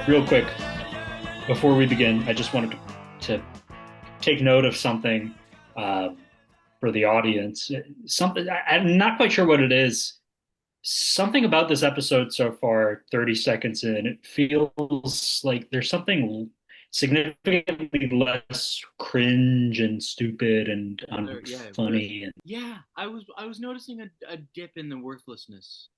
Real quick, before we begin, I just wanted to take note of something um, for the audience. Something I'm not quite sure what it is. Something about this episode so far, 30 seconds in, it feels like there's something significantly less cringe and stupid and Yeah, unfunny. And yeah. I was noticing a dip in the worthlessness.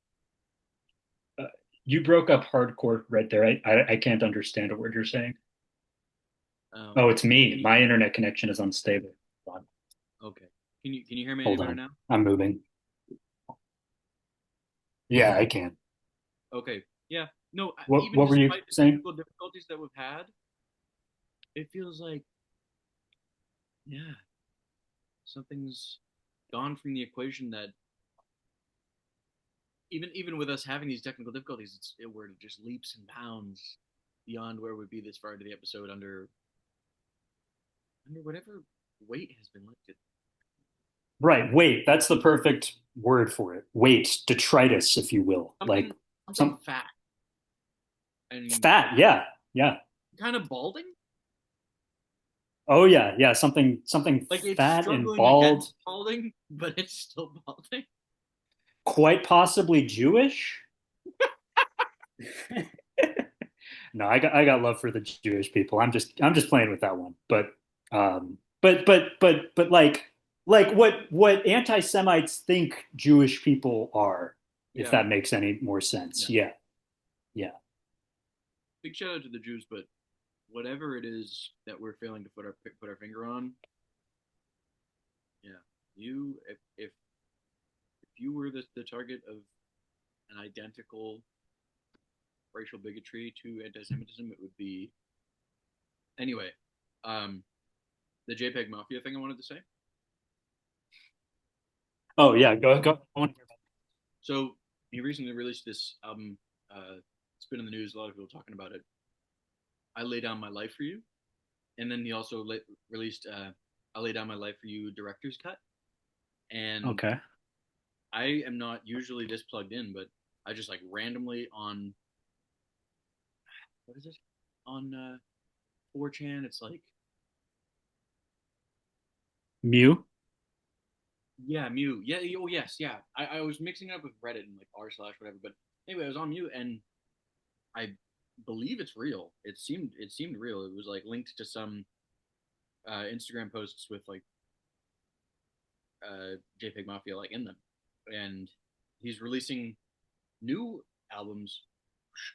uh, you broke up hardcore right there. I can't understand a word you're saying. Oh, it's Can me. you? My internet connection is unstable. Hold on. Okay. Can you hear me any Hold better on. now? I'm moving. Yeah, I can. Okay. Yeah. No. Even What were you despite the saying? technical difficulties that we've had, it feels like yeah, something's gone from the equation that even with us having these technical difficulties, where it just leaps and bounds beyond where we'd be this far into the episode under whatever weight has been lifted. Right. Weight. That's the perfect word for it. Weight, detritus, if you will. Like Something some fat and fat. Yeah. Yeah. kind of balding. Oh yeah. Yeah. Something Like it's fat and struggling against bald, balding, but it's still balding. quite possibly Jewish. No, I got love for the Jewish people. I'm just playing with that one. But like what anti-Semites think Jewish people are, if Yeah, that makes any more yeah. sense. Yeah. Yeah. Big shout out to the Jews, but whatever it is that we're failing to put our finger on, yeah, if you were the target of an identical racial bigotry to anti-Semitism, it would be anyway. Um, the JPEG Mafia thing I wanted to say. Oh yeah, go on. So he recently released this album. It's been in the news. A lot of people talking about it. I lay down my life for you, and then he also released "I Lay Down My Life for You" director's cut. And Okay. I am not usually this plugged in, but I just like randomly on what is it on 4chan? It's like Mew. yeah, Mew. Yeah, oh yes, yeah. I was mixing it up with Reddit and like r slash whatever, but anyway, I was on Mew and I believe it's real. It seemed real. It was like linked to some Instagram posts with like JPEG Mafia like in them, and he's releasing new albums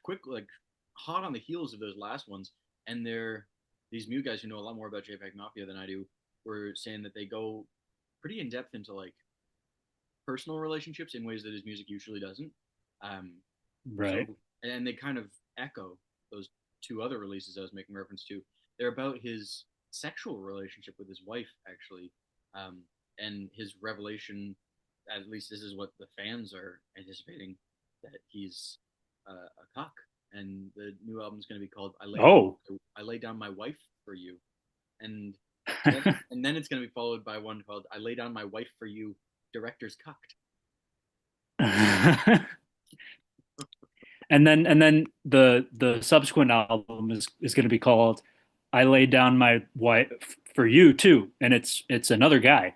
quick, like hot on the heels of those last ones. And they're these new guys who know a lot more about JPEG Mafia than I do were saying that they go pretty in depth into like personal relationships in ways that his music usually doesn't. Um, Right. so and they kind of echo those two other releases I was making reference to. They're about his sexual relationship with his wife, actually, and his revelation. At least this is what the fans are anticipating that he's a cock. And the new album is going to be called Oh. I Lay Down My Wife for You," and then and then it's going to be followed by one called "I Lay Down My Wife for You," director's cocked. And then the subsequent album is going to be called "I Laid Down My Wife for You Too," and it's another guy,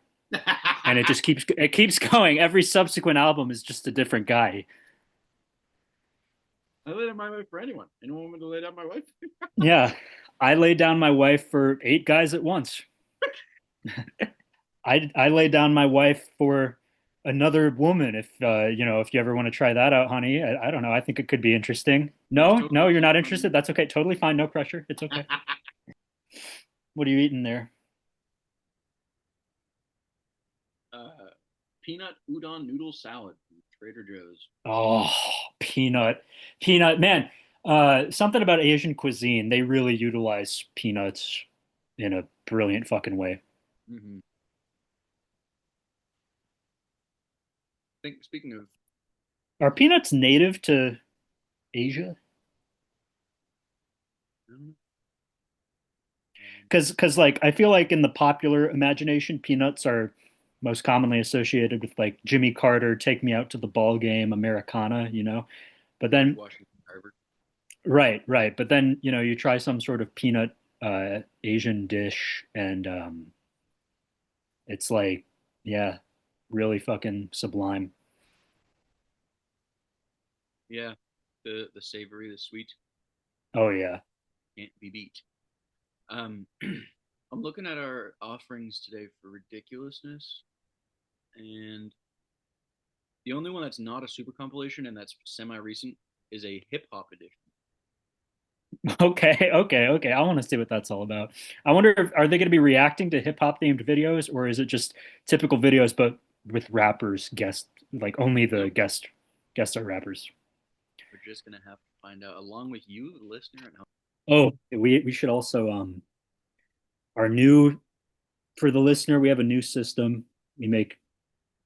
and it keeps going. Every subsequent album is just a different guy. I lay down my wife for anyone. Anyone want me to lay down my wife? Yeah, I laid down my wife for eight guys at once. I laid down my wife for another woman. If you ever want to try that out, honey, I don't know. I think it could be interesting. That's No, totally no, you're not fine. interested. That's okay. Totally fine. No pressure. It's okay. What are you eating there? uh, Peanut udon noodle salad from Trader Joe's. Oh, peanut, man. Something about Asian cuisine. They really utilize peanuts in a brilliant fucking way. Mm-hmm. Speaking of, Are peanuts native to Asia? um, Because like I feel like in the popular imagination, peanuts are most commonly associated with like Jimmy Carter, Take Me Out to the Ball Game, Americana. But George then Washington Carver. Right, right. But then, you try some sort of peanut Asian dish and it's like, yeah, really fucking sublime. Yeah, the savory, the sweet Oh yeah. can't be beat. I'm looking at our offerings today for ridiculousness, and the only one that's not a super compilation and that's semi recent is a hip hop edition. Okay, okay, okay. I want to see what that's all about. I wonder if are they going to be reacting to hip hop themed videos or is it just typical videos but with rappers guest like only the Nope, guests are rappers. we're just gonna have to find out along with you, the listener, and how. Oh, we should also our new for the listener, we have a new system. We make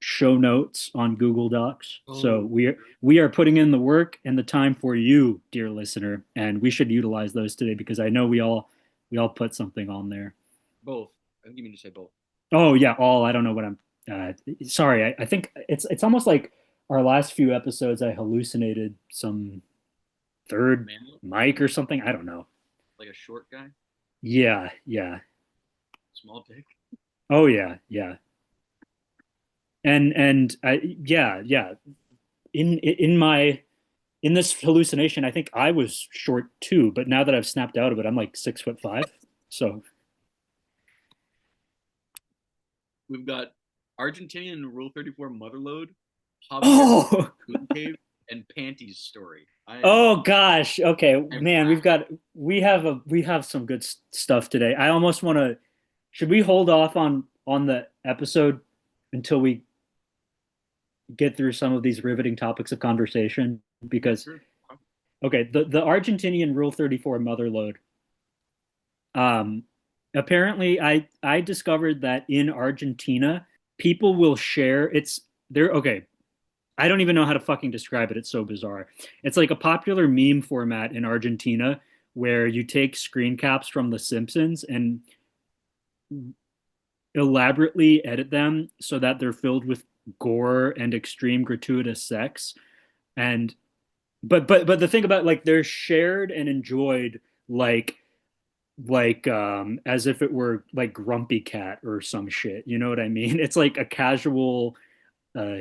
show notes on Google Docs. So Oh, we are putting in the work and the time for you, dear listener, and we should utilize those today because I know we all put something on there. both. I think you mean to say both. Oh yeah, all I don't know what I'm sorry. I think it's almost like our last few episodes I hallucinated some third Man, mic or something. I don't know. like a short guy, Yeah, yeah. small dick. Oh yeah, yeah. And yeah, yeah. In my in this hallucination, I think I was short too, but now that I've snapped out of it, I'm like 6'5". So, We've got Argentinian Rule 34 Motherload, Javier oh, Moon Cave, and Panties story. oh gosh. Okay, I'm man, we have some good stuff today. I almost want to. Should we hold off on the episode until we get through some of these riveting topics of conversation? yeah, Because sure. okay, the Argentinian Rule 34 motherload. Um, apparently, I discovered that in Argentina, people will share. It's they're okay. I don't even know how to fucking describe it. It's so bizarre. It's like a popular meme format in Argentina where you take screen caps from The Simpsons and elaborately edit them so that they're filled with gore and extreme gratuitous sex. And but the thing about like they're shared and enjoyed as if it were like Grumpy Cat or some shit. You know what I mean? It's like a casual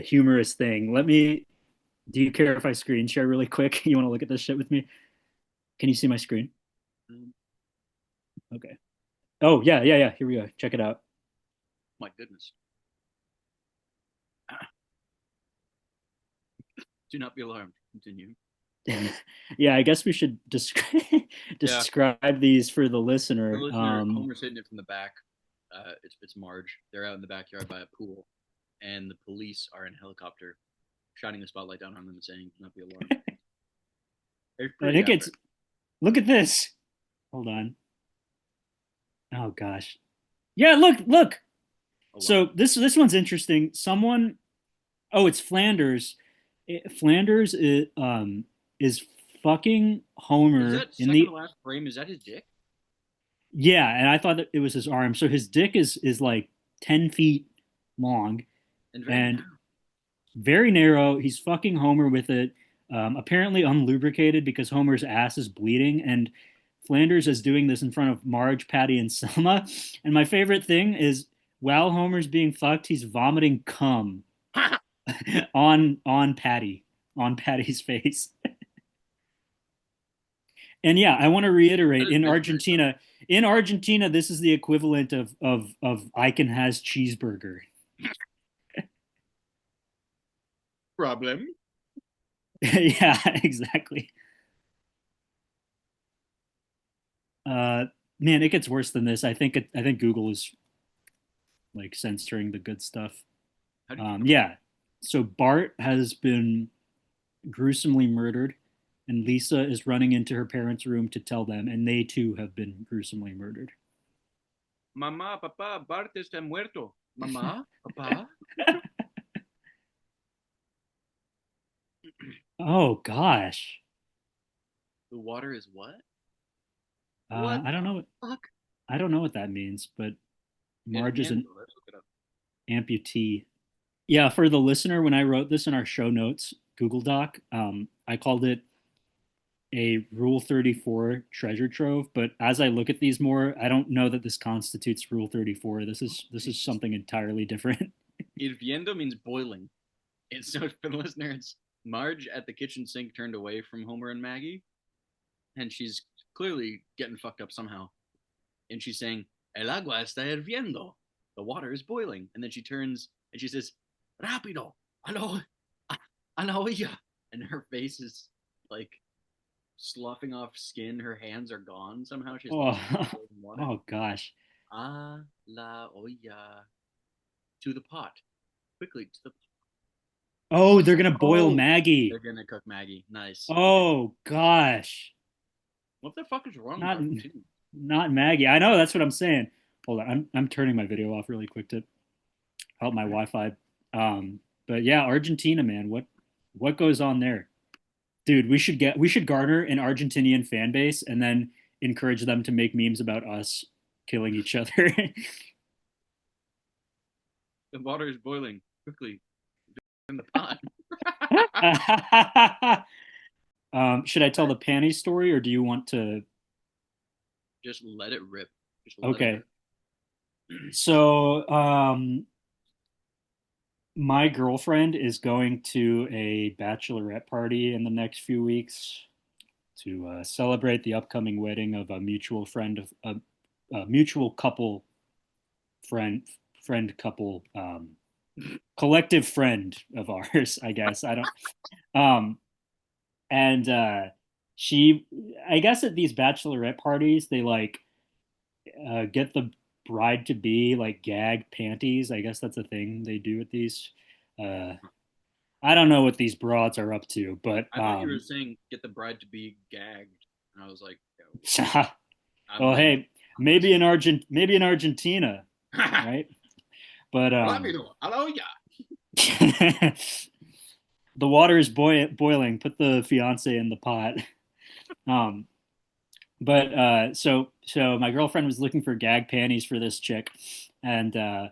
humorous thing. Do you care if I screen share really quick? You want to look at this shit with me? Can you see my screen? Mm, Okay. Oh, yeah, yeah, yeah. Here we go. Check it out. my goodness. Do not be alarmed. Continue. Yeah, I guess we should describe Yeah, describe these for the for listener. the listener, Homer's hitting it from the back. It's Marge. They're out in the backyard by a pool, and the police are in a helicopter, shining the spotlight down on them and saying, "Do not be alarmed." It's I pretty think it's epic. look at this. Hold on. Oh gosh. Yeah, look, look. So Alarm. this one's interesting. Someone Oh, it's Flanders. Flanders is fucking Is Homer that in second to the last frame? Is that his dick? yeah, and I thought that it was his arm. So his dick is like 10 feet long And very and narrow. very narrow. He's fucking Homer with it. Apparently unlubricated because Homer's ass is bleeding, and Flanders is doing this in front of Marge, Patty, and Selma. And my favorite thing is while Homer's being fucked, he's vomiting cum on Patty's face. And yeah, I want to That reiterate is very tough. In Argentina, this is the equivalent of I can has cheeseburger. Problem. Yeah, exactly. Uh, man, it gets worse than this. I think Google is like censoring the good stuff. How did you come up with Yeah. So Bart has been gruesomely murdered, and Lisa is running into her parents' room to tell them, and they too have been gruesomely murdered. Mamá, papá, Bart está muerto. Mamá, papá. Oh gosh. The water is what? What I don't know. the fuck? I don't know what that means, but It Marge is an Neanderthal. Let's look it up. amputee. Yeah, for the listener, when I wrote this in our show notes Google Doc, I called it a Rule 34 treasure trove, but as I look at these more, I don't know that this constitutes Rule 34. This is something entirely different. Hirviendo means boiling. And so for the listener, it's Marge at the kitchen sink turned away from Homer and Maggie, and she's clearly getting fucked up somehow. And she's saying, El agua está hirviendo. The water is boiling. And then she turns and she says, Rápido, a la olla. And her face is like sloughing off skin. Her hands are gone somehow. She's Oh, lost boiling water. oh gosh. A la olla. To the pot. Quickly, to the pot. Oh, they're gonna boil Oh, they're Maggie. gonna cook Maggie. Nice. Okay. Oh gosh. What the fuck is wrong with Not Argentina? not Maggie. I know that's what I'm saying. Hold on, I'm turning my video off really quick to help my Wi-Fi. Um, but yeah, Argentina, man, what goes on there, dude? We should garner an Argentinian fan base and then encourage them to make memes about us killing each other. The water is boiling. Quickly, in the pot. Should I tell the panty story or do you want to? Just let it rip. Just let it Okay, rip. so my girlfriend is going to a bachelorette party in the next few weeks to celebrate the upcoming wedding of a mutual friend of a mutual couple friend friend couple collective friend of ours. I guess I don't. Um, and she, I guess at these bachelorette parties, they like get the bride to be like gag panties. I guess that's a thing they do at these. Uh, I don't know what these broads are up to, but I thought you were saying get the bride to be gagged, and I was like, I'm well, in. hey, I'm listening. maybe in Argentina, right? But Rápido, a la olla. the water is boiling. Put the fiance in the pot. Um, but so my girlfriend was looking for gag panties for this chick, and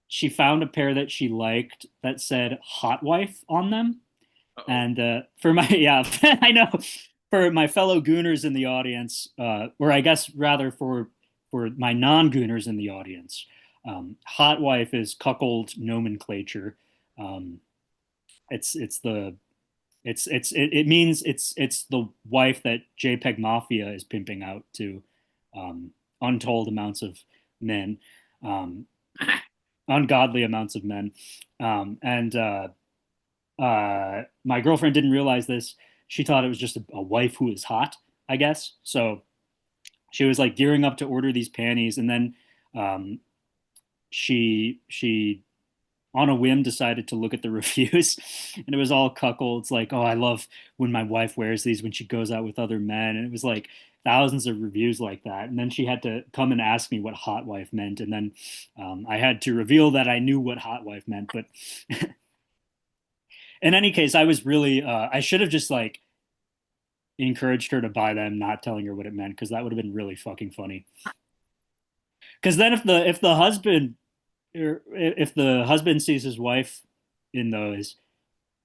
she found a pair that she liked that said "hot wife" on them. Uh oh. And for my yeah, I know for my fellow gooners in the audience, or I guess rather for my non-gooners in the audience, hot wife is cuckold nomenclature. Um, it's the it means it's the wife that JPEG Mafia is pimping out to um, untold amounts of men, um, ungodly amounts of men, and my girlfriend didn't realize this. She thought it was just a wife who is hot, I guess. So she was like gearing up to order these panties, and then um, she on a whim decided to look at the reviews, and it was all cuckolds. Like, oh, I love when my wife wears these when she goes out with other men, and it was like thousands of reviews like that. And then she had to come and ask me what hot wife meant, and then I had to reveal that I knew what hot wife meant, but. In any case, I was really I should have just like encouraged her to buy them, not telling her what it meant, because that would have been really fucking funny. Because then if the husband sees his wife in those,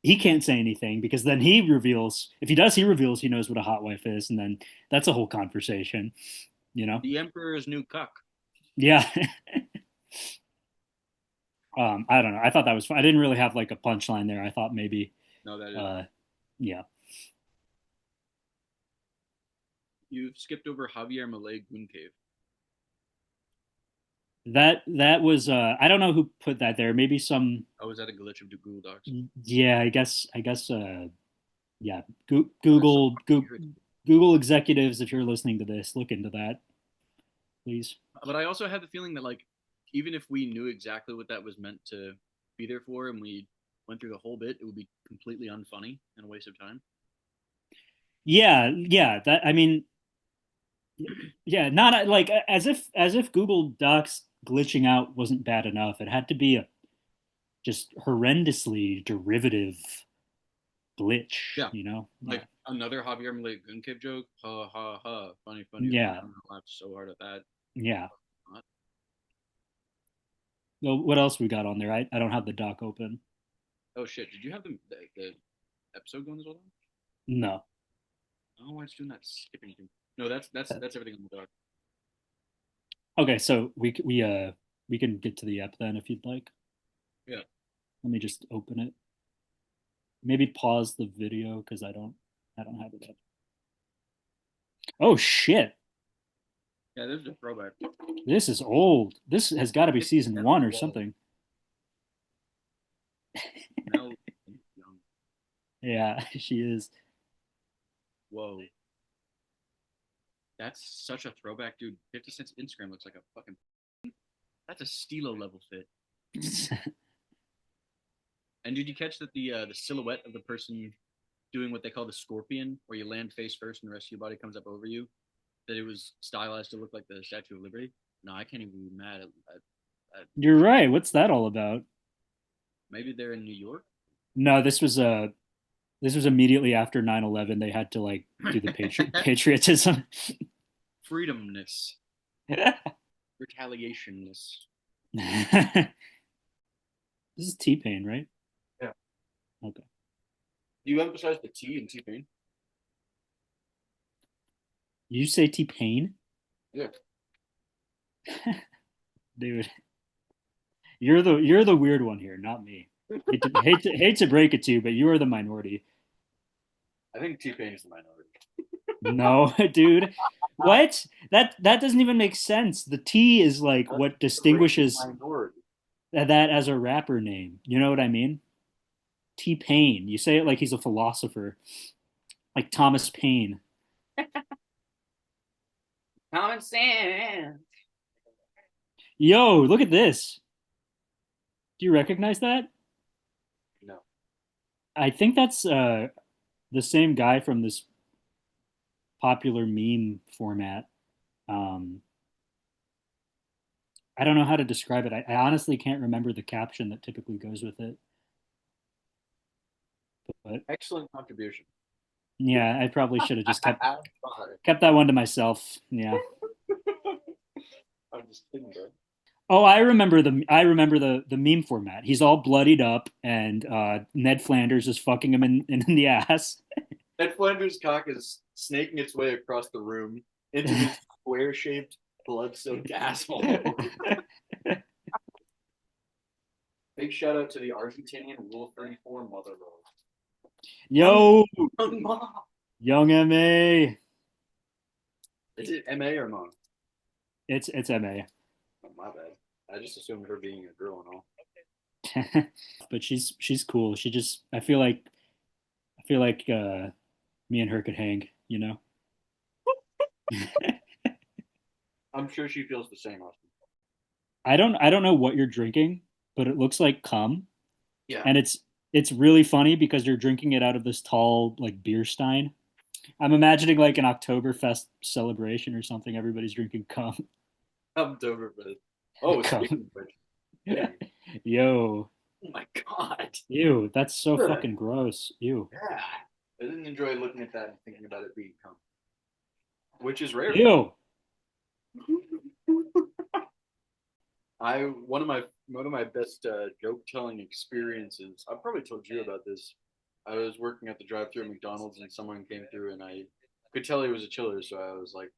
he can't say anything because then he reveals. If he does, he reveals he knows what a hot wife is, and then that's a whole conversation. You know? The Emperor's New Cuck. Yeah. I don't know. I thought that was fun. I didn't really have like a punchline there. I thought maybe, No, that is. uh, yeah. You've skipped over Javier Malay Goon Cave. That was I don't know who put that there. Maybe some Oh, was that a glitch of the Google Docs? yeah, I guess yeah, Oh, that's so fucking Google irritating. Google executives, if you're listening to this, look into that, please. But I also had the feeling that like even if we knew exactly what that was meant to be there for and we went through the whole bit, it would be completely unfunny and a waste of time. Yeah, yeah, that I mean, yeah, not like as if Google Docs glitching out wasn't bad enough. It had to be a just horrendously derivative glitch, Yeah. you know? Yeah. Like another Javier Malay Goon Cave joke. Ha ha ha. Funny, funny, funny. Yeah. I laughed so hard at that. Yeah. Well, what else we got on there? I don't have the doc open. Oh shit! Did you have the episode going as well? No. Oh, it's doing that skipping thing. No, that's everything on the dog. Okay, so we can get to the app then if you'd like. Yeah. Let me just open it. Maybe pause the video because I don't have it up. Oh shit. Yeah, this is a throwback. This is old. This has got to be It's season one or whoa. something. Now, young. Yeah, she is. Whoa. That's such a throwback, dude. 50 Cent's Instagram looks like a fucking. That's a Stilo level fit. And did you catch that the silhouette of the person doing what they call the scorpion, where you land face first and the rest of your body comes up over you, that it was stylized to look like the Statue of Liberty? No, I can't even be mad at You're right. What's that all about? maybe they're in New York. No, this was immediately after 9/11. They had to like do the patriotism. Freedomness, retaliationness. This is T-Pain, right? Yeah. Okay. Do you emphasize the T in T Pain? You say T-Pain? Yeah. Dude, you're the weird one here, not me. Hate to break it to you, but you are the minority. I think T Pain is the minority. No, dude. What? That doesn't even make sense. The T is like That's what the racist distinguishes minority. that as a rapper name. You know what I mean? T-Pain. You say it like he's a philosopher, like Thomas Paine. Common sense. Yo, look at this. Do you recognize that? No. I think that's the same guy from this popular meme format. Um, I don't know how to describe it. I honestly can't remember the caption that typically goes with it. But Excellent contribution. yeah, I probably should have just Sorry. kept that one to myself. Yeah. I'm just kidding, bro. Oh, I remember the meme format. He's all bloodied up, and Ned Flanders is fucking him in the ass. Ned Flanders' cock is snaking its way across the room into his square-shaped, blood-soaked asshole. Big shout out to the Argentinian Rule 34 mother lode. Yo, Young mom. young Ma. Is it M.A. or Mom? It's Ma. Oh, my bad. I just assumed her being a girl and all. But she's cool. She just I feel like me and her could hang, you know. I'm sure she feels the same, Austin. I don't know what you're drinking, but it looks like cum, Yeah. and it's really funny because you're drinking it out of this tall like beer stein. I'm imagining like an Oktoberfest celebration or something. Everybody's drinking cum. I'm over with it. Oh, Cum. speaking of which, yeah. Yo, Oh my god. ew, that's so Yeah. fucking gross. Ew, I didn't enjoy looking at that and thinking about it being cum, which is rare for me. ew. I one of my best joke telling experiences. I've probably told you about this. I was working at the drive-through at McDonald's and someone came through and I could tell he was a chiller, so I was like,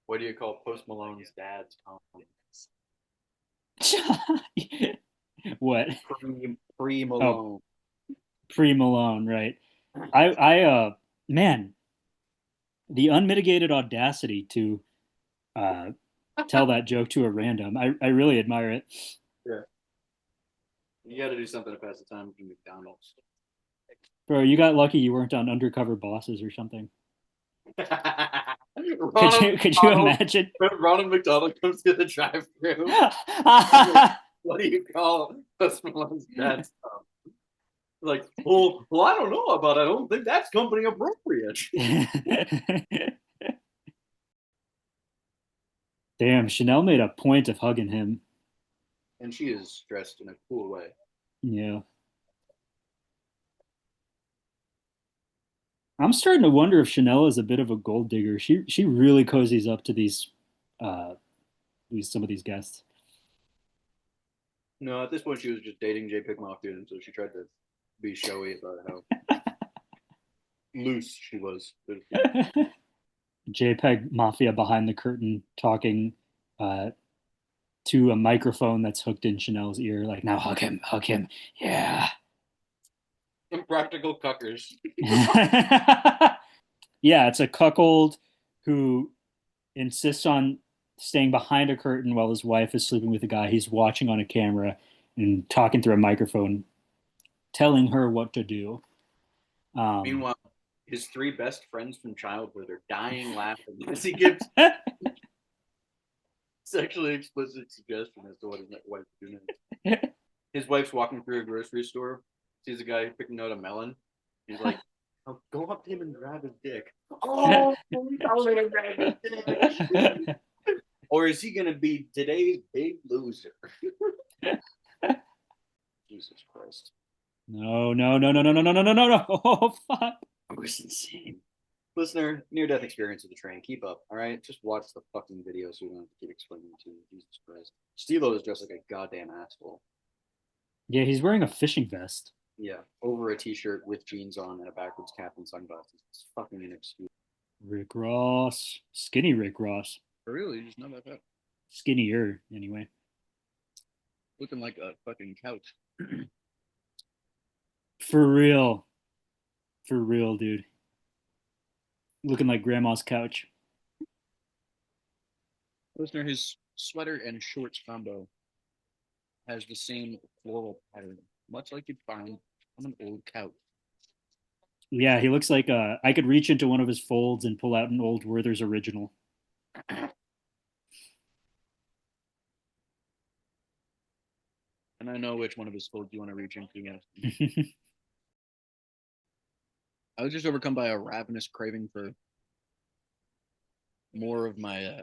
"What do you call Post Malone's dad's cum?" What? Pre Oh, Malone. pre Malone, right? Man, the unmitigated audacity to uh tell that joke to a random. I really admire it. Yeah, you got to do something to pass the time from McDonald's. Bro, you got lucky you weren't on Undercover Bosses or something. Ronald Could you McDonald, imagine? Ronald McDonald comes to the drive-through. What do you call Post Malone's dad's cum? Like, well, I don't know about it. I don't think that's company appropriate. Damn, Chanel made a point of hugging him. And she is dressed in a cool way. Yeah. I'm starting to wonder if Chanel is a bit of a gold digger. She really cozies up to uh some of these guests. No, at this point, she was just dating J. Pick Mafia, and so she tried to be showy about how Loose she was. JPEG Mafia behind the curtain talking uh, to a microphone that's hooked in Chanel's ear, like, now hug him, yeah. Impractical cuckers. Yeah, it's a cuckold who insists on staying behind a curtain while his wife is sleeping with a guy he's watching on a camera and talking through a microphone, telling her what to do. Um, Meanwhile, his three best friends from childhood are dying laughing as he gives sexually explicit suggestion as to what his wife is doing. His wife's walking through a grocery store, sees a guy picking out a melon. He's like, oh, go up to him and grab his dick. Oh, grab his dick. Or is he going to be today's big loser? Jesus Christ. No, no, no, no, no, no, no, no, no, no, no. Oh, fuck. It was insane. Listener, near death experience of the train. Keep up, all right? Just watch the fucking video so we don't have to keep explaining it to you. Jesus Christ. Stilo is dressed like a goddamn asshole. Yeah, he's wearing a fishing vest. Yeah, over a t-shirt with jeans on and a backwards cap and sunglasses. It's fucking inexcusable. Rick Ross. Skinny Rick Ross. For real, he's just not that bad. Skinnier, anyway. Looking like a fucking couch. For real. For real, dude. Looking like grandma's couch. Listener, his sweater and shorts combo has the same floral pattern, much like you'd find on an old couch. Yeah, he looks like I could reach into one of his folds and pull out an old Werther's original. And I know which one of his folds you want to reach into. Yes. I was just overcome by a ravenous craving for more of my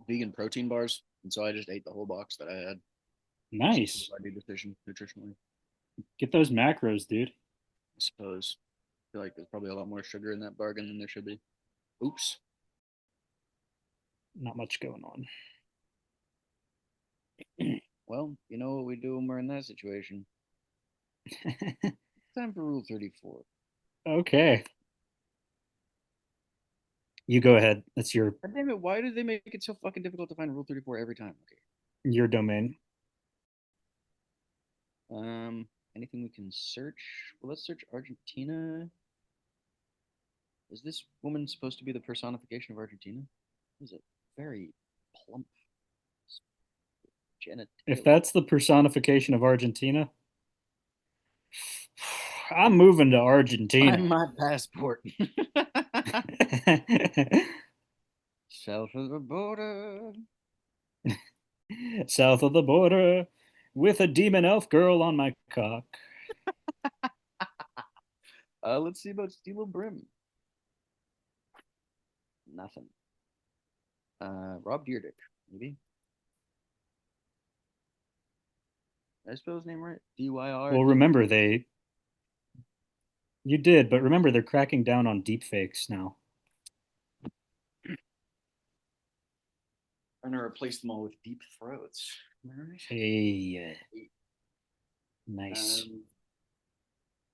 vegan protein bars, and so I just ate the whole box that I had. Nice. I decision nutritionally. Get those macros, dude. I suppose. I feel like there's probably a lot more sugar in that bargain than there should be. Oops. Not much going on. Well, you know what we do when we're in that situation. Time for Rule 34. Okay. You go ahead. That's God damn it, why do they make it so fucking difficult to find Rule 34 every time? Okay. your domain. Anything we can search? Well, let's search Argentina. Is this woman supposed to be the personification of Argentina? Is it very plump genitalia? If that's the personification of Argentina, I'm moving to Argentina. Find my passport. South of the border. South of the border, with a demon elf girl on my cock. Let's see about Steel Brim. Nothing. Rob Deerdick, maybe. Did I spell his name right? D-Y-R. Well, remember you did, but remember they're cracking down on deep fakes now. Trying to replace them all with deep throats. Am I right? Hey, nice.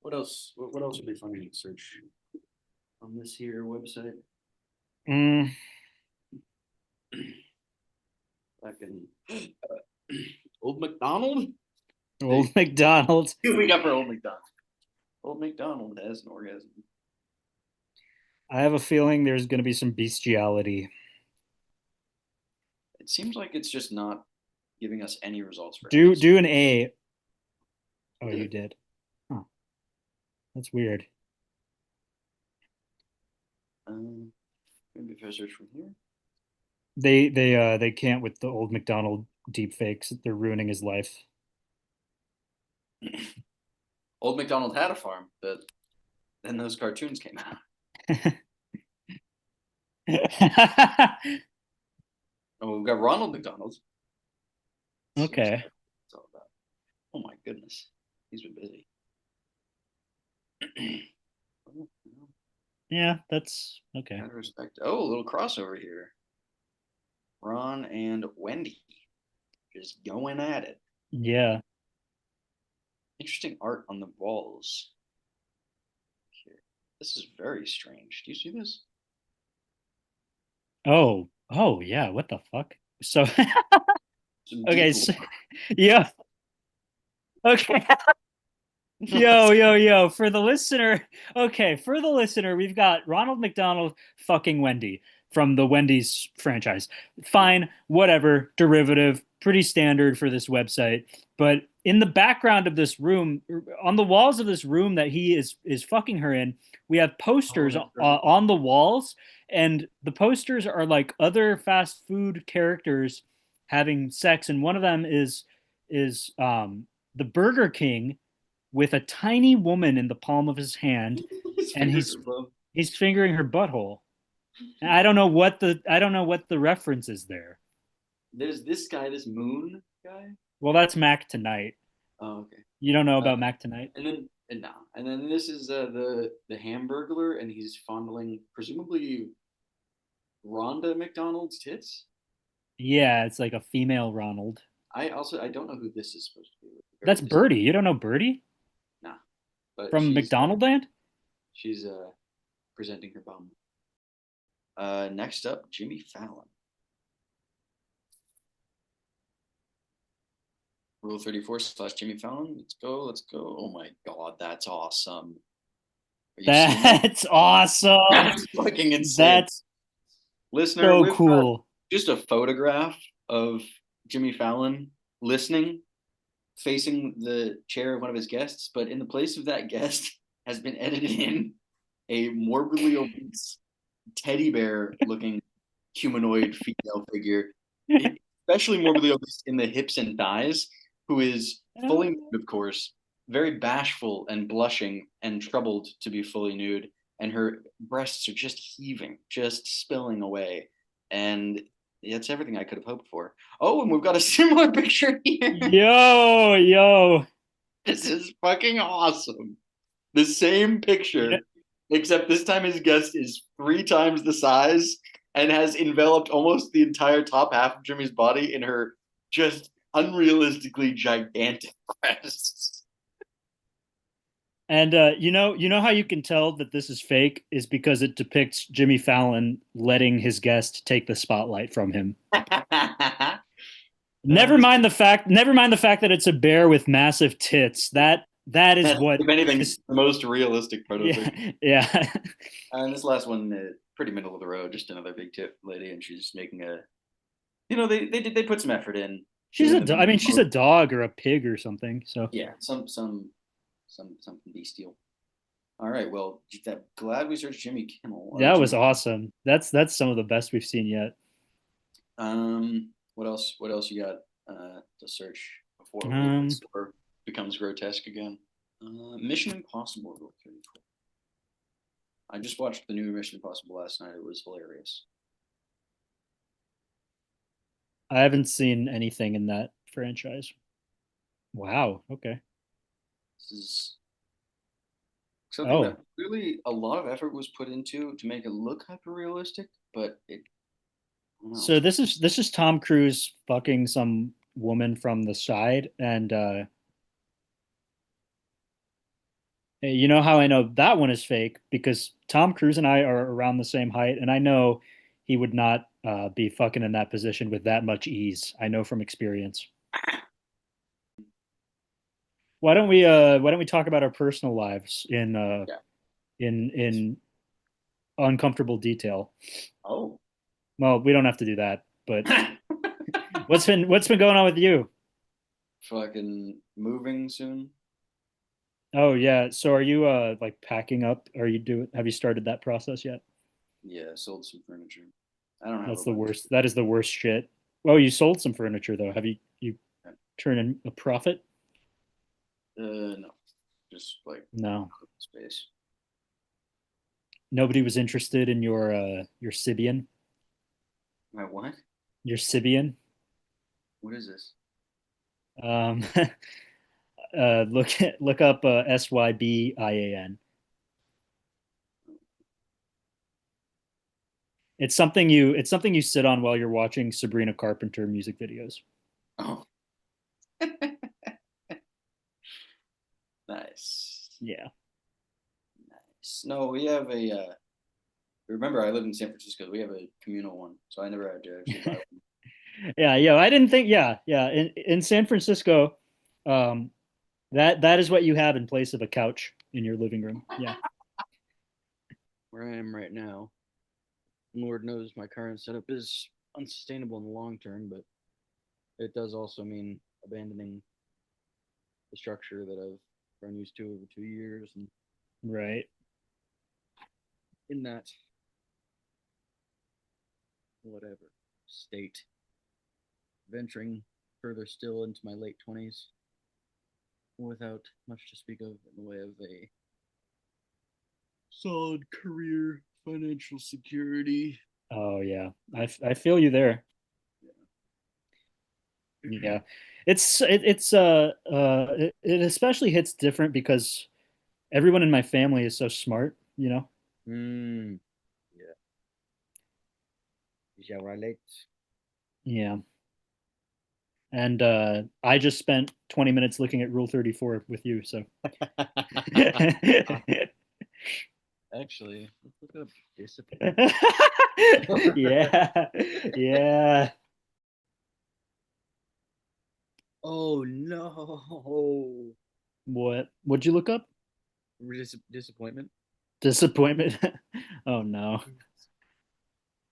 What else? What else would be funny to search on this here website? Mm, Fucking Old McDonald. Old McDonald. We got for Old McDonald. Old McDonald has an orgasm. I have a feeling there's going to be some bestiality. It seems like it's just not giving us any results for Do an A. Oh, you did. Huh. That's weird. Maybe if I search from here. They can't with the Old McDonald deep fakes. They're ruining his life. Old McDonald had a farm, but then those cartoons came out. Oh, we've got Ronald McDonald. Okay. It's all about. Oh my goodness, he's been busy. Yeah, that's okay. Out of respect. Oh, a little crossover here. Ron and Wendy just going at it. Yeah. Interesting art on the walls. Here. This is very strange. Do you see this? Oh yeah, what the fuck? So Some okay, deep so, lore. yeah, okay. Yo, for the listener, okay, for the listener, we've got Ronald McDonald fucking Wendy from the Wendy's franchise. Yeah. Fine, whatever, derivative, pretty standard for this website. But in the background of this room, on the walls of this room that he is fucking her in, we have Oh, posters that's right. on the walls, and the posters are like other fast food characters having sex, and one of them is the Burger King with a tiny woman in the palm of his hand, His and fingers are he's above. he's fingering her butthole. And I don't know what the reference is there. There's this guy, this Moon guy. Well, that's Mac Tonight. Oh, okay. You don't know Uh, about Mac Tonight? and no, and then this is the Hamburglar, and he's fondling presumably Rhonda McDonald's tits. Yeah, it's like a female Ronald. I don't know who this is supposed to be. Very That's dis- Birdie. You don't know Birdie Nah, but from McDonald Land? she's presenting her bum. Next up, Jimmy Fallon. Rule 34 slash Jimmy Fallon. Let's go. Let's go. Oh my God, that's awesome. Are you seeing that? That's awesome. That's fucking insane. That's Listener, so we've got cool. just a photograph of Jimmy Fallon listening, facing the chair of one of his guests, but in the place of that guest has been edited in a morbidly obese teddy bear looking humanoid female figure, especially morbidly obese in the hips and thighs, who is fully nude, of course, very bashful and blushing and troubled to be fully nude. And her breasts are just heaving, just spilling away. And that's everything I could have hoped for. Oh, and we've got a similar picture here. Yo. This is fucking awesome. The same You know, picture, except this time his guest is 3 times the size and has enveloped almost the entire top half of Jimmy's body in her just unrealistically gigantic breasts. and you know how you can tell that this is fake is because it depicts Jimmy Fallon letting his guest take the spotlight from him. This, Never mind the fact that it's a bear with massive tits. That is that's, what if anything, this the most realistic yeah, prototype. yeah. And this last one, pretty middle of the road, just another big tip lady, and she's making a. They put some effort in doing the I mean, she's a dog or a pig or something. So yeah, something bestial. All right, well, glad we searched Jimmy Kimmel or that was Jimmy. awesome. That's some of the best we've seen yet. What else? What else you got to search before Um, score becomes grotesque again? Mission Impossible Rule 34. I just watched the new Mission Impossible last night. It was hilarious. I haven't seen anything in that franchise. Wow. Okay. This is something Oh, that really a lot of effort was put into to make it look hyper realistic, but I don't know. so this is Tom Cruise fucking some woman from the side, and hey, you know how I know that one is fake? Because Tom Cruise and I are around the same height, and I know he would not be fucking in that position with that much ease. I know from experience. Why don't we talk about our personal lives Yeah. in uncomfortable detail? Oh. Well, we don't have to do that, but what's been going on with you? Fucking moving soon. Oh yeah. So are you like packing up? Have you started that process yet? Yeah, sold some furniture. I don't have a That's the bunch. worst. That is the worst shit. Oh, you sold some furniture though. Have you turned in a profit? No, just like No. space. Nobody was interested in your Sibian. My what? Your Sibian. What is this? Um look up Sybian. It's something you sit on while you're watching Sabrina Carpenter music videos. Oh, nice, Yeah. nice. No, we have a. Remember, I live in San Francisco. We have a communal one, so I never had to actually buy one. Yeah, yeah. I didn't think. Yeah, yeah. In San Francisco, um, that is what you have in place of a couch in your living room. Yeah. Where I am right now, Lord knows my current setup is unsustainable in the long term, but it does also mean abandoning the structure that I've grown used to over 2 years, and Right. in that whatever state, venturing further still into my late 20s without much to speak of in the way of a solid career, financial security. Oh yeah. I feel you there. Yeah. It especially hits different because everyone in my family is so smart, you know? Mm, yeah, yeah, right. Yeah. And I just spent 20 minutes looking at Rule 34 with you, so Actually, let's look up discipline. yeah. Yeah. Oh no. What'd you look up? Disappointment. Disappointment. Oh no.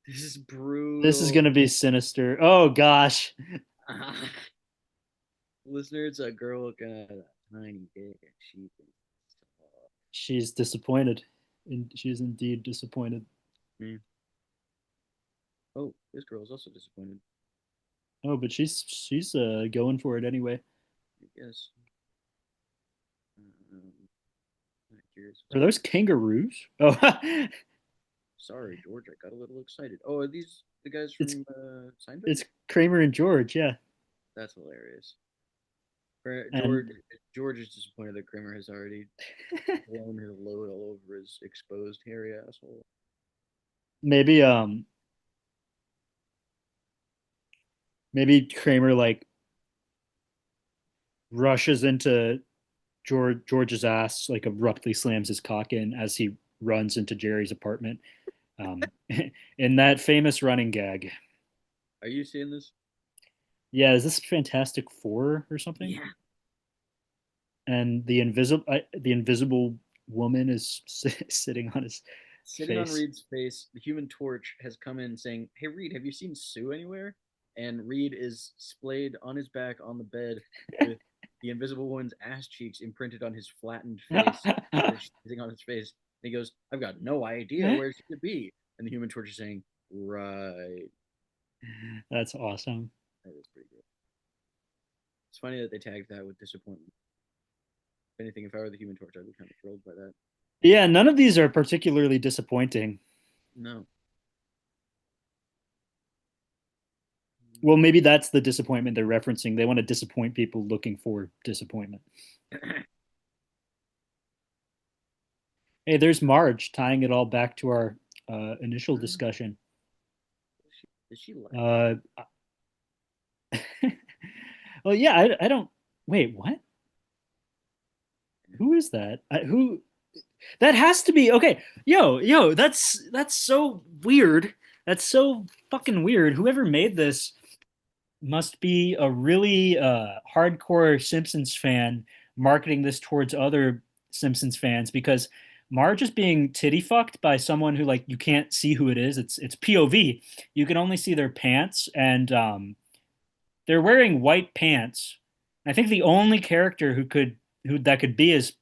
This is This is brutal. gonna be sinister. Oh gosh. Listener, it's a girl looking at a tiny dick and she thinks it's She's disappointed. She's indeed disappointed. tall. Oh, this girl is also disappointed. Oh, but she's going for it anyway. I guess. Um, I'm curious. Are those kangaroos? Oh, Sorry, George. I got a little excited. Oh, are these the guys it's from Seinfeld? it's Kramer and George, yeah. That's hilarious. And George is disappointed that Kramer has already blown his load all over his exposed hairy asshole. maybe maybe Kramer like rushes into George's ass, like abruptly slams his cock in as he runs into Jerry's apartment. Um, in that famous running gag. Are you seeing this? Yeah, is this Fantastic Four or something? Yeah. And the invisible woman is sitting on his Sitting on face. Reed's face, the Human Torch has come in saying, "Hey Reed, have you seen Sue anywhere?" And Reed is splayed on his back on the bed with the Invisible Woman's ass cheeks imprinted on his flattened face, sitting on his face. And he goes, "I've got no idea where she could be." And the Human Torch is saying, "Right." That's awesome. That is pretty good. It's funny that they tagged that with disappointment. If anything, if I were the Human Torch, I'd be kind of thrilled by that. Yeah, none of these are particularly disappointing. No. Well, maybe that's the disappointment they're referencing. They want to disappoint people looking for disappointment. Hey, there's Marge tying it all back to our initial discussion. Is she like? Uh, well, yeah, I don't. Wait, what? Who is that? Who? That has to be okay. Yo, that's so weird. That's so fucking weird. Whoever made this must be a really hardcore Simpsons fan marketing this towards other Simpsons fans because Marge is being titty fucked by someone who like you can't see who it is. It's POV. You can only see their pants and they're wearing white pants. I think the only character who that could be is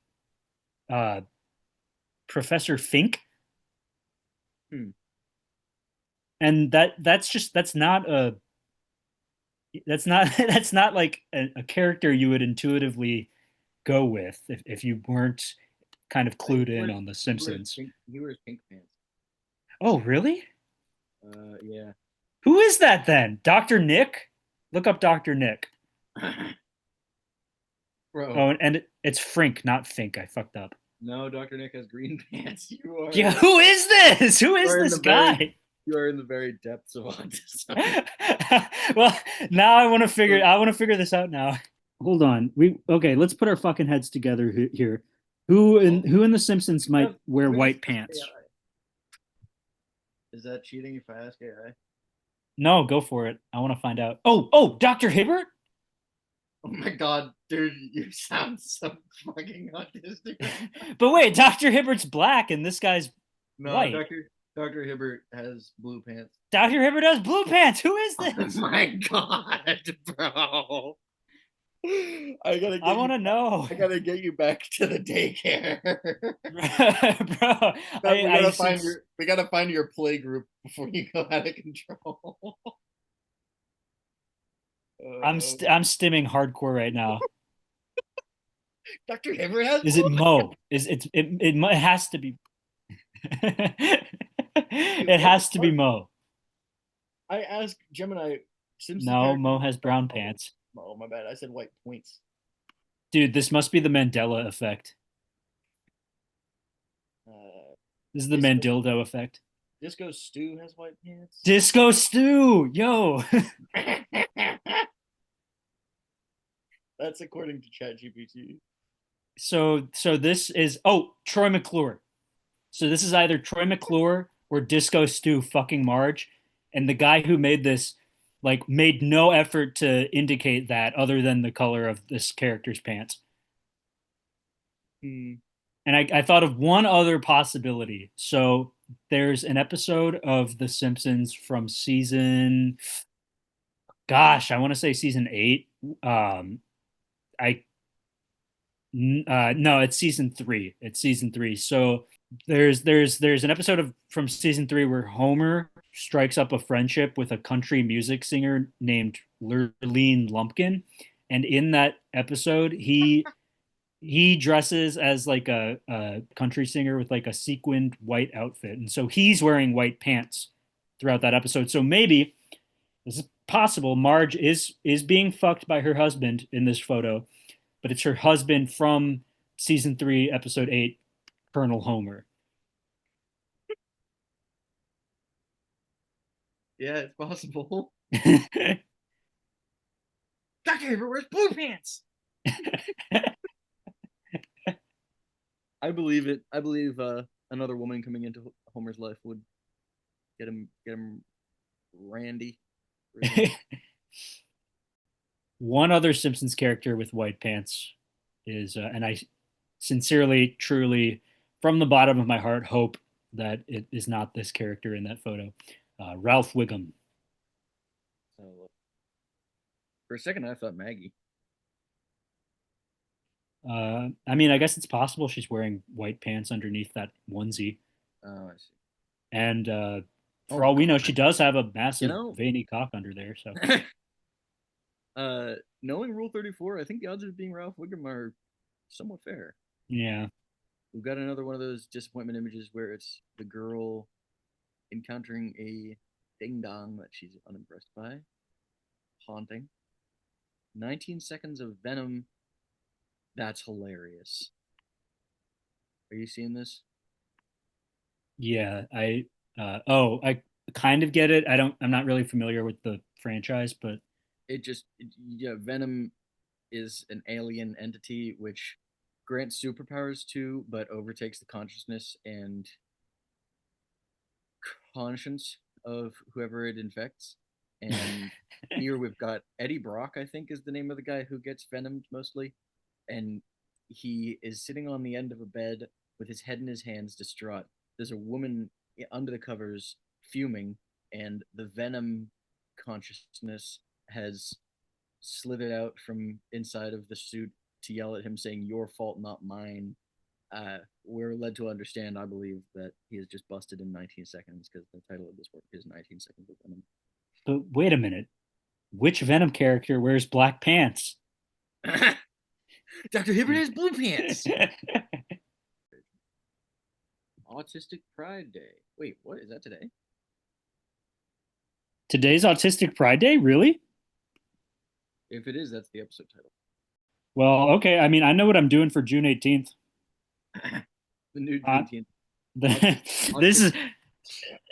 uh, Professor Fink, Hmm. and that's not that's not like a character you would intuitively go with if you weren't kind of clued in on The Simpsons. He wears pink pants. Oh, really? Yeah. Who is that then? Dr. Nick? Look up Dr. Nick. Bro, Oh, and it's Frink, not Fink. I fucked up. no, Dr. Nick has green pants. Yeah, who is this? Who You is are in this the very guy? you are in the very depths of autism. Well, now I want to figure this out now. Hold on. We okay, let's put our fucking heads together here. Who in The Simpsons might wear Let me white just ask pants? AI. Is that cheating if I ask AI? No, go for it. I want to find out. Oh, Dr. Hibbert? Oh my god, dude, you sound so fucking autistic. But wait, Dr. Hibbert's black and this guy's No, white. Dr. Hibbert has blue pants. Dr. Hibbert has blue pants. Who is Oh this? my god, bro. I want to know. I gotta get you back to the daycare. Bro, We gotta find your play group before you go out of control. I'm stimming hardcore right now. Dr. Hibbert has Is blue it Mo? It has to be. pants. It What the has to be fuck? Mo. I asked Gemini Simpson No, character. Mo has brown pants. Oh my bad. I said white points. Dude, this must be the Mandela effect. Uh, This is the Disco, Mandildo effect. Disco Stew has white pants. Disco Stew, yo. That's according to ChatGPT. So this is Troy McClure. So this is either Troy McClure or Disco Stew fucking Marge, and the guy who made this like made no effort to indicate that other than the color of this character's pants. Hmm. And I thought of one other possibility. So there's an episode of The Simpsons from gosh, I want to say season 8. I No, it's season 3. It's season 3. So there's an episode of from season 3 where Homer strikes up a friendship with a country music singer named Lurleen Lumpkin, and in that episode he dresses as like a country singer with like a sequined white outfit, and so he's wearing white pants throughout that episode. So maybe this is possible. Marge is being fucked by her husband in this photo, but it's her husband from season 3, episode 8, Colonel Homer. Yeah, it's possible. Dr. Hibbert wears blue pants. I believe it. I believe another woman coming into Homer's life would get him randy. One other Simpsons character with white pants is, and I sincerely, truly, from the bottom of my heart, hope that it is not this character in that photo. Ralph Wiggum. So, for a second, I thought Maggie. I mean, I guess it's possible she's wearing white pants underneath that onesie. Oh, I see. And Oh for all we know, God. she does have a You massive know, veiny cock under there. So knowing Rule 34, I think the odds of being Ralph Wiggum are somewhat fair. yeah, We've got another one of those disappointment images where it's the girl encountering a ding dong that she's unimpressed by. Haunting. 19 seconds of venom. That's hilarious. Are you seeing this? yeah. I kind of get it. I'm not really familiar with the franchise, but Yeah, Venom is an alien entity which grants superpowers to, but overtakes the consciousness and conscience of whoever it infects. And here we've got Eddie Brock, I think is the name of the guy who gets venomed mostly. And he is sitting on the end of a bed with his head in his hands, distraught. There's a woman under the covers fuming, and the venom consciousness has slithered out from inside of the suit to yell at him, saying, "Your fault, not mine." We're led to understand, I believe, that he is just busted in 19 seconds because the title of this work is 19 Seconds of Venom. wait a minute. Which Venom character wears black pants? Dr. Hibbert has blue pants. Autistic Pride Day. Wait, what is that today? Today's Autistic Pride Day? Really? If it is, that's the episode title. Well, okay. I mean, I know what I'm doing for June 18th. The new Uh, Juneteenth. this is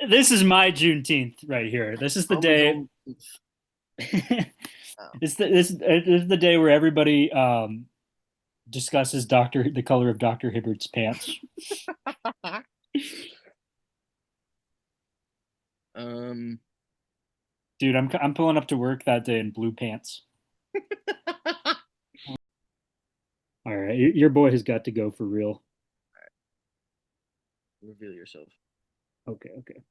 this is my Juneteenth right here. This is the day. This is the day where everybody discusses the color of Dr. Hibbert's pants. Um, Dude, I'm pulling up to work that day in blue pants. All right, your boy has got to go for real. reveal yourself. Okay, okay.